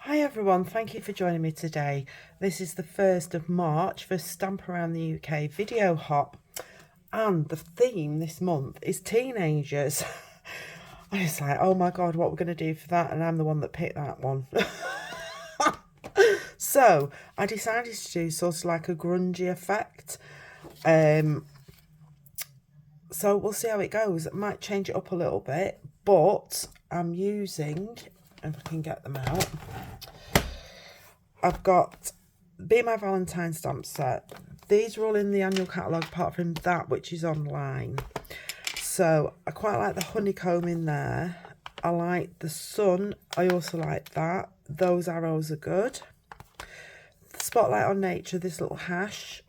Hi everyone, thank you for joining me today. This is the 1st of March for Stamp Around the UK video hop, and the theme this month is teenagers. I was like, oh my god, what we're going to do for that, and I'm the one that picked that one. So I decided to do sort of like a grungy effect. So we'll see how it goes. It might change it up a little bit, but I'm using, if I can get them out, I've got Be My Valentine stamp set. These are all in the annual catalogue apart from that, which is online. So I quite like the honeycomb in there. I like the sun. I also like that. Those arrows are good. The Spotlight on Nature, this little hash.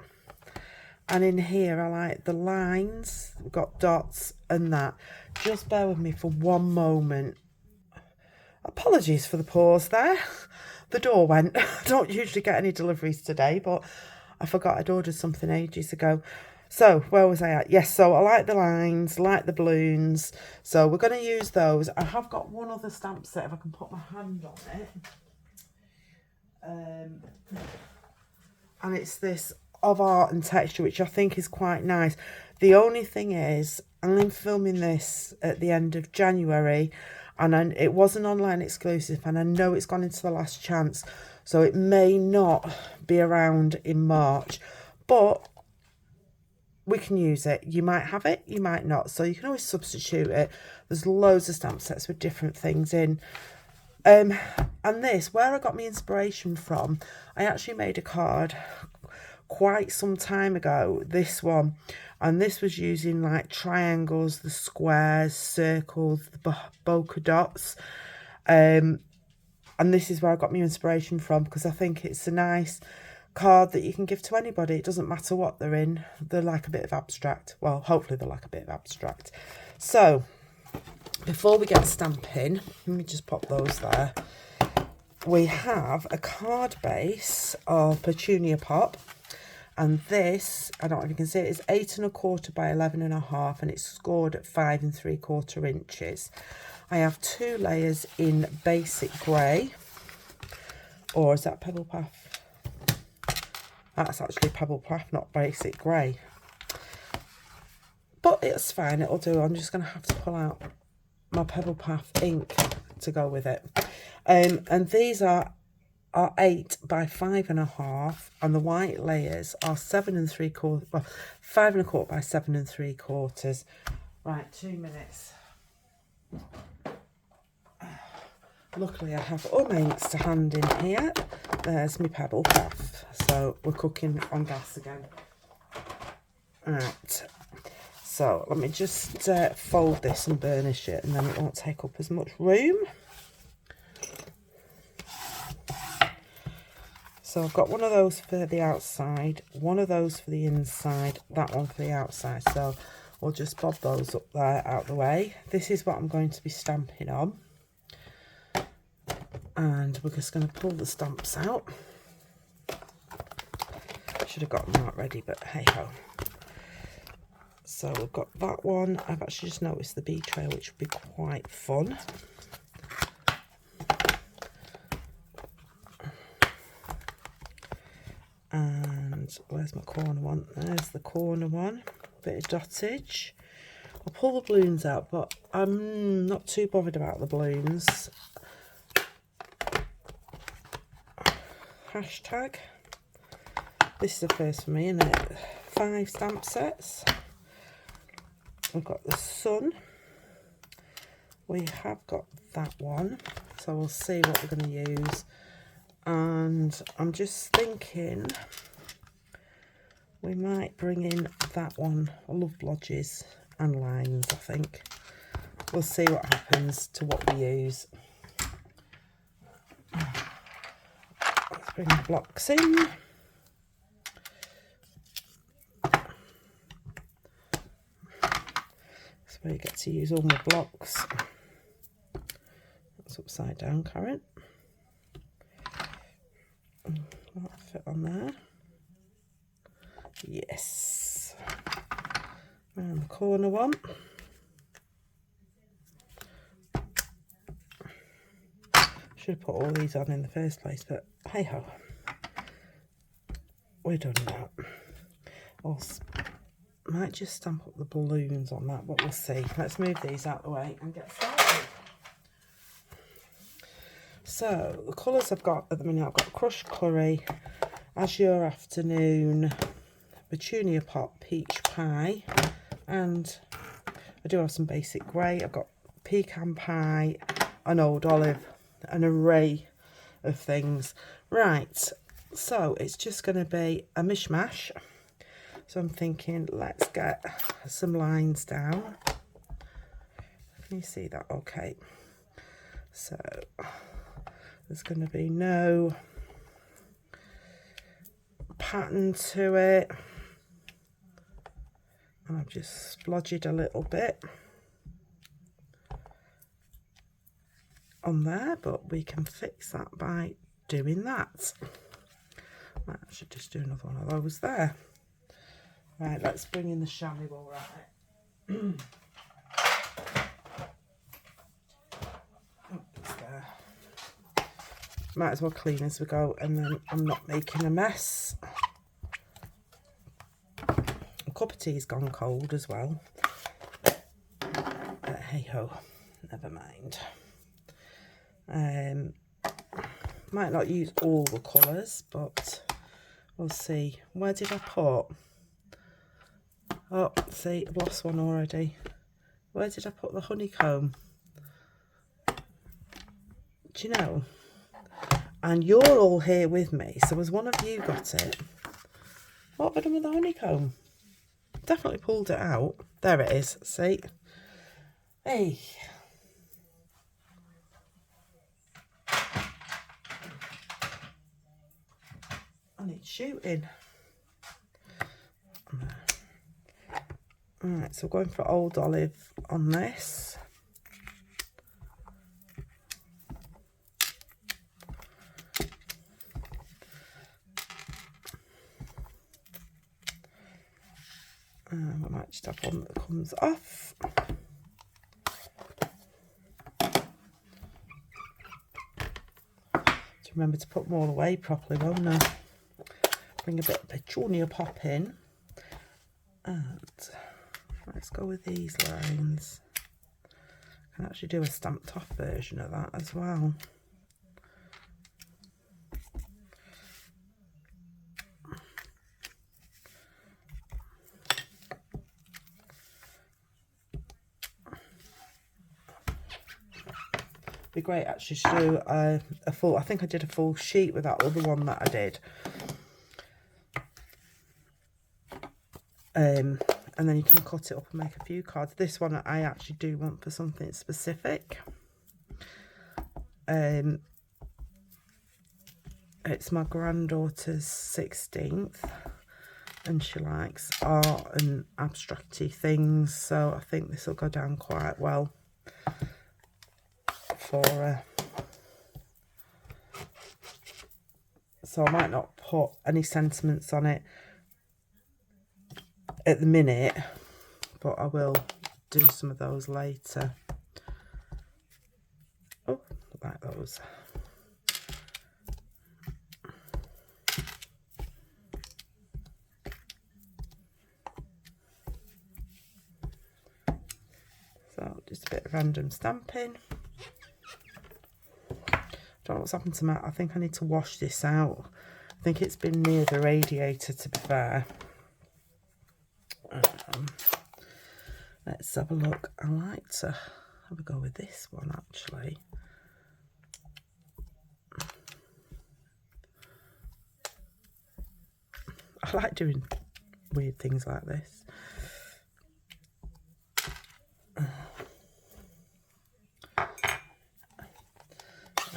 And in here I like the lines. We've got dots and that. Just bear with me for one moment. Apologies for the pause there. The door went. I don't usually get any deliveries today, but I forgot I'd ordered something ages ago. So where was I at? Yes, so I like the lines, like the balloons. So we're going to use those. I have got one other stamp set if I can put my hand on it. And it's this of art and texture, which I think is quite nice. The only thing is, I'm filming this at the end of January, and it was an online exclusive, and I know it's gone into the last chance, so it may not be around in March, but we can use it. You might have it, you might not, so you can always substitute it. There's loads of stamp sets with different things in. And this, where I got my inspiration from, I actually made a card quite some time ago, this one, and this was using like triangles, the squares, circles, the polka dots, and this is where I got my inspiration from, because I think it's a nice card that you can give to anybody. It doesn't matter what they're in. They're like a bit of abstract. Well, hopefully they're like a bit of abstract. So before we get stamping, let me just pop those there. We have a card base of Petunia Pop, and this, I don't know if you can see it, is 8 1/4 by 11 1/2, and it's scored at 5 3/4 inches. I have 2 layers in basic grey, or is that Pebble Path? That's actually Pebble Path, not basic grey. But it's fine, it'll do. I'm just going to have to pull out my Pebble Path ink to go with it. And these are 8 by 5 1/2, and the white layers are 7 3/4, well, 5 1/4 by 7 3/4. Right, 2 minutes. Luckily I have all my inks to hand in here. There's my Pebble Path. So we're cooking on gas again. Right, so let me just fold this and burnish it, and then it won't take up as much room. So I've got one of those for the outside, one of those for the inside, that one for the outside. So we'll just bob those up there out the way. This is what I'm going to be stamping on. And we're just going to pull the stamps out. Should have gotten that ready, but hey ho. So we've got that one. I've actually just noticed the bee trail, which would be quite fun. And where's my corner one? There's the corner one. Bit of dottage. I'll pull the balloons out, but I'm not too bothered about the balloons. Hashtag. This is the first for me, isn't it? 5 stamp sets. We've got the sun. We have got that one. So we'll see what we're going to use. And I'm just thinking we might bring in that one. I love blodges and lines, I think. We'll see what happens to what we use. Let's bring the blocks in. That's where you get to use all my blocks. That's upside down, Karen. That'll fit on there. Yes. And the corner one. Should have put all these on in the first place, but hey ho. We're done now. I'll might just stamp up the balloons on that, but we'll see. Let's move these out of the way and get started. So the colours I've got at the minute, I've got Crushed Curry, Azure Afternoon, Petunia Pot, Peach Pie, and I do have some basic grey. I've got Pecan Pie, an Old Olive, an array of things. Right, so it's just going to be a mishmash. So I'm thinking, let's get some lines down. Can you see that? Okay. So there's going to be no pattern to it. And I've just splodged a little bit on there, but we can fix that by doing that. I should just do another one of those there. Right, let's bring in the chamois while we're at it. Oh, it's there. Might as well clean as we go, and then I'm not making a mess. A cup of tea's gone cold as well. But hey ho, never mind. Might not use all the colours, but we'll see. Where did I put? Oh, see, I've lost one already. Where did I put the honeycomb? Do you know? And you're all here with me, so has one of you got it? What have I done with the honeycomb? Definitely pulled it out. There it is, see? Hey. And it's shooting. Alright, so we're going for Old Olive on this. We might just have one that comes off. To remember to put them all away properly, won't I? Bring a bit of Petunia Pop in. And let's go with these lines. I can actually do a stamped off version of that as well. Be great actually to do a full, I think I did a full sheet with that other one that I did. And then you can cut it up and make a few cards. This one I actually do want for something specific. It's my granddaughter's 16th and she likes art and abstracty things, so I think this will go down quite well for her. So I might not put any sentiments on it at the minute, but I will do some of those later. Oh, like those. So just a bit of random stamping. Don't know what's happened to my, I think I need to wash this out. I think it's been near the radiator, to be fair. Let's have a look. I like to have a go with this one actually. I like doing weird things like this. And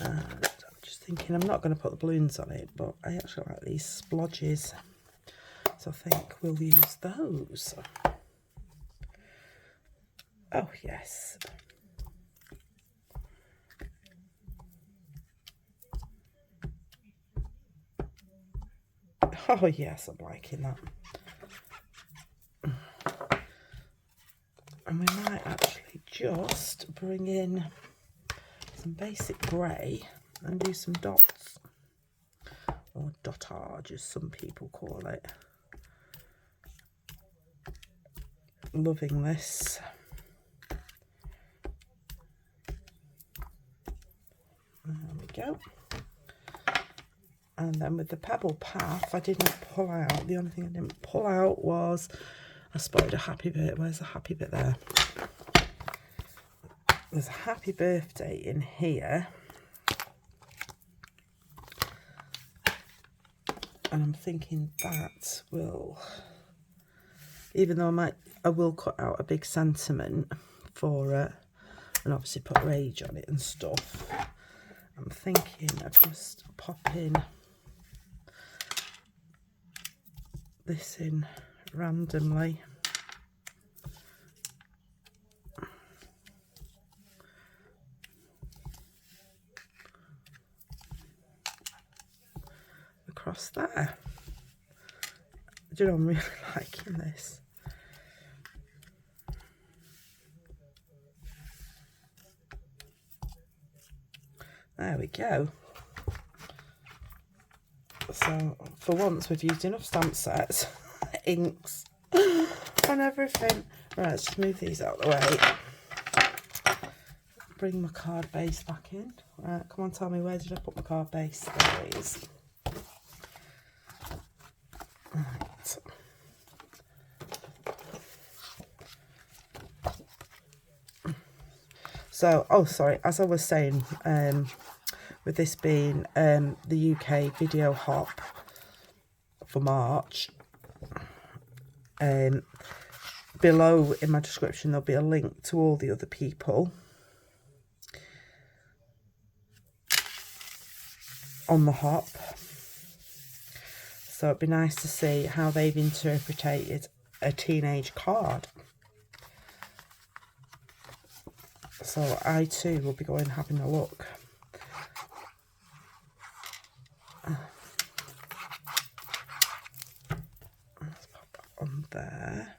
I'm just thinking I'm not going to put the balloons on it, but I actually like these splodges, so I think we'll use those. Oh yes. Oh yes, I'm liking that. And we might actually just bring in some basic grey and do some dots, or dotage as some people call it. Loving this. There we go. And then with the pebble path, I didn't pull out. The only thing I didn't pull out was I spotted a happy bit. Where's the happy bit there? There's a happy birthday in here. And I'm thinking that will, even though I will cut out a big sentiment for it and obviously put rage on it and stuff. I'm thinking of just popping this in randomly. Across there. Do you know, I'm really liking this. There we go. So for once we've used enough stamp sets, inks and everything. Right, let's just move these out of the way. Bring my card base back in. Right, come on, tell me, where did I put my card base? There it is. Right. So, oh sorry, as I was saying, with this being the UK video hop for March, below in my description there'll be a link to all the other people on the hop. So it'd be nice to see how they've interpreted a teenage card. So I too will be going and having a look. Let's pop that on there.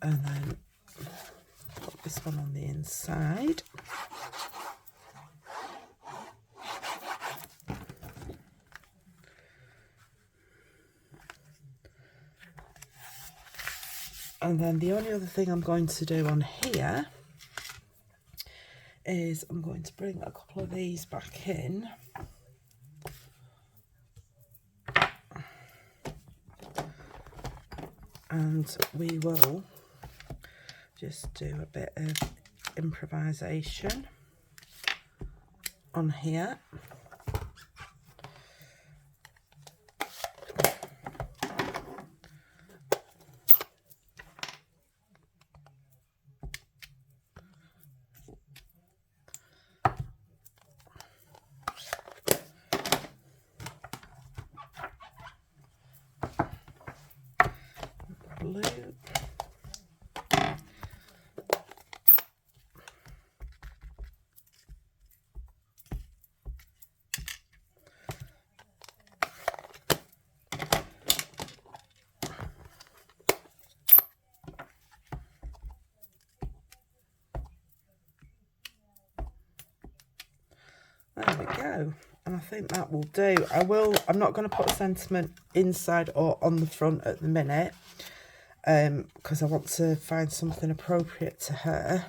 And then put this one on the inside. And then the only other thing I'm going to do on here is I'm going to bring a couple of these back in. And we will just do a bit of improvisation on here. Blue. There we go, and I think that will do. I'm not going to put a sentiment inside or on the front at the minute, because I want to find something appropriate to her.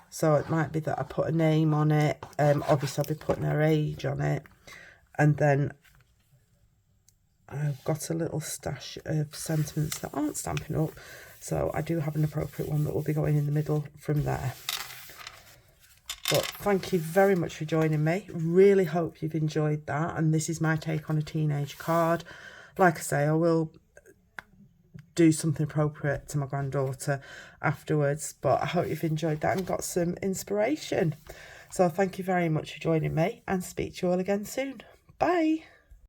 So it might be that I put a name on it. Obviously I'll be putting her age on it, and then I've got a little stash of sentiments that aren't Stampin' Up, so I do have an appropriate one that will be going in the middle from there. But thank you very much for joining me. Really hope you've enjoyed that, and this is my take on a teenage card. Like I say, I will do something appropriate to my granddaughter afterwards, but I hope you've enjoyed that and got some inspiration. So thank you very much for joining me, and speak to you all again soon. Bye.